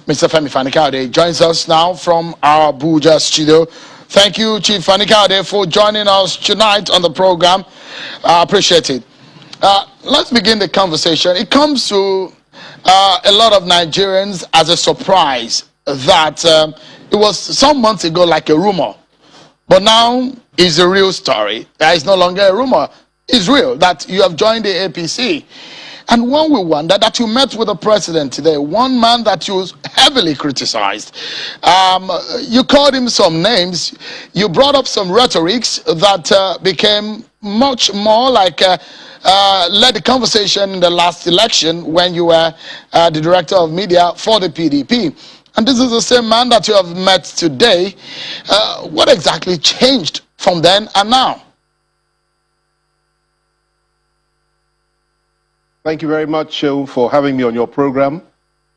Mr. Femi Fani-Kayode joins us now from our Abuja studio. Thank you, Chief Fani-Kayode, for joining us tonight on the program. I appreciate it. Let's begin the conversation. It comes to a lot of Nigerians as a surprise that it was some months ago like a rumor, but now it's a real story. It's no longer a rumor. It's real that you have joined the APC. And when we wonder that you met with the president today, one man that you heavily criticized, you called him some names, you brought up some rhetorics that became much more like led the conversation in the last election when you were the director of media for the PDP. And this is the same man that you have met today. What exactly changed from then and now? Thank you very much, Shehu, for having me on your program.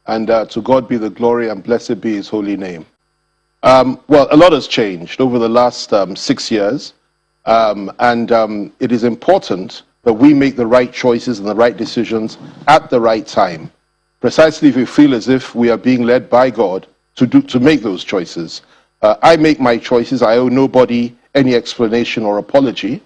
And to God be the glory and blessed be his holy name. Well, a lot has changed over the last 6 years. It is important that we make the right choices and the right decisions at the right time. Precisely if we feel as if we are being led by God to make those choices. I make my choices. I owe nobody any explanation or apology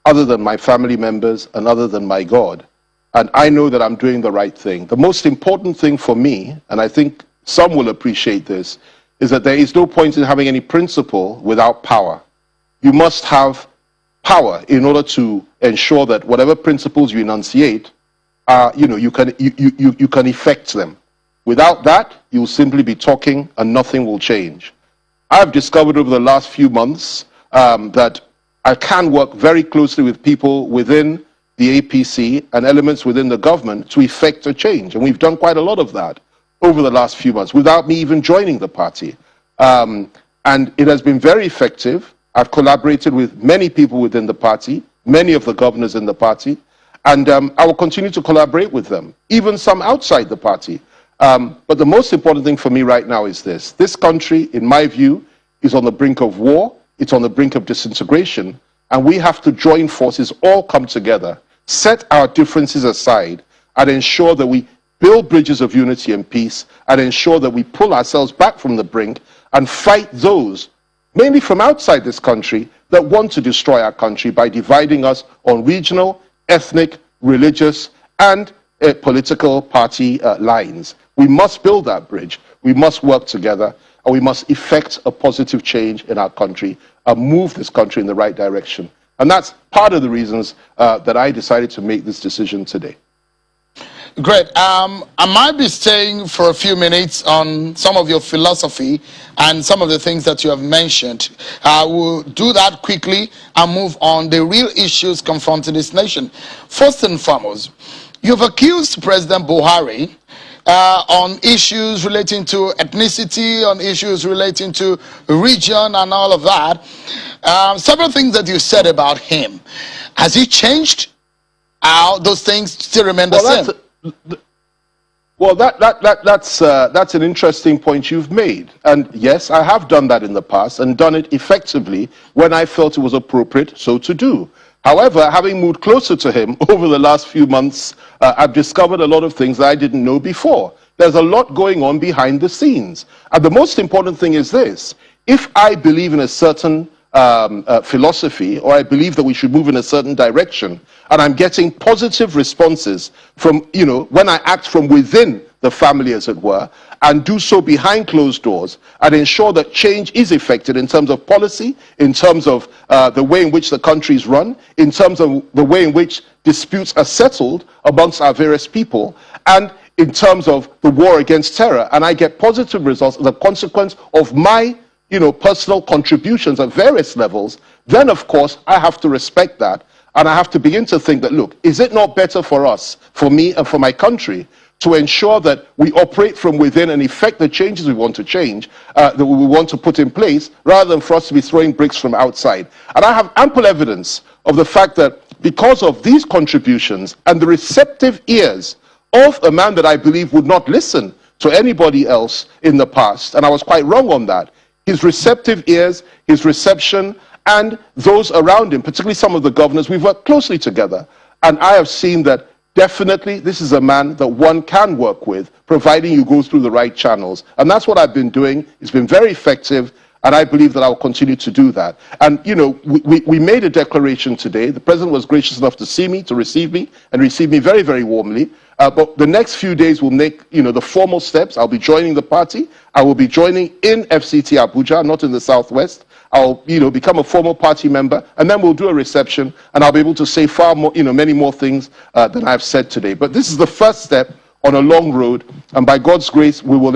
other than my family members and other than my God. And I know that I'm doing the right thing. The most important thing for me, and I think some will appreciate this, is that there is no point in having any principle without power. You must have power in order to ensure that whatever principles you enunciate, you can effect them. Without that, you'll simply be talking and nothing will change. I've discovered over the last few months that I can work very closely with people within the APC and elements within the government to effect a change. And we've done quite a lot of that over the last few months without me even joining the party. And it has been very effective. I've collaborated with many people within the party, many of the governors in the party, and I will continue to collaborate with them, even some outside the party. But the most important thing for me right now is this. This country, in my view, is on the brink of war. It's on the brink of disintegration. And we have to join forces, all come together, set our differences aside, and ensure that we build bridges of unity and peace, and ensure that we pull ourselves back from the brink and fight those, mainly from outside this country, that want to destroy our country by dividing us on regional, ethnic, religious, and political party lines. We must build that bridge. We must work together, and we must effect a positive change in our country and move this country in the right direction. And that's part of the reasons that I decided to make this decision today. Great. I might be staying for a few minutes on some of your philosophy and some of the things that you have mentioned. I will do that quickly and move on the real issues confronting this nation. First and foremost, you've accused President Buhari on issues relating to ethnicity, on issues relating to region and all of that. Several things that you said about him. Has he changed? How those things still remain the same? That's an interesting point you've made. And yes, I have done that in the past and done it effectively when I felt it was appropriate so to do. However, having moved closer to him over the last few months, I've discovered a lot of things that I didn't know before. There's a lot going on behind the scenes. And the most important thing is this. If I believe in a certain philosophy, or I believe that we should move in a certain direction, and I'm getting positive responses from, when I act from within the family, as it were, and do so behind closed doors, and ensure that change is effected in terms of policy, in terms of the way in which the country is run, in terms of the way in which disputes are settled amongst our various people, and in terms of the war against terror, and I get positive results as a consequence of my personal contributions at various levels, then of course I have to respect that, and I have to begin to think that, look, is it not better for us, for me and for my country, to ensure that we operate from within and effect the changes we want to change, that we want to put in place, rather than for us to be throwing bricks from outside. And I have ample evidence of the fact that because of these contributions and the receptive ears of a man that I believe would not listen to anybody else in the past, and I was quite wrong on that, his receptive ears, his reception, and those around him, particularly some of the governors, we've worked closely together. And I have seen that definitely this is a man that one can work with, providing you go through the right channels. And that's what I've been doing. It's been very effective, and I believe that I'll continue to do that. And, you know, we made a declaration today. The president was gracious enough to see me, to receive me, and receive me very, very warmly. But the next few days will make, you know, the formal steps. I'll be joining the party. I will be joining in FCT Abuja, not in the Southwest. I'll, you know, become a formal party member, and then we'll do a reception, and I'll be able to say far more, you know, many more things than I've said today. But this is the first step on a long road, and by God's grace, we will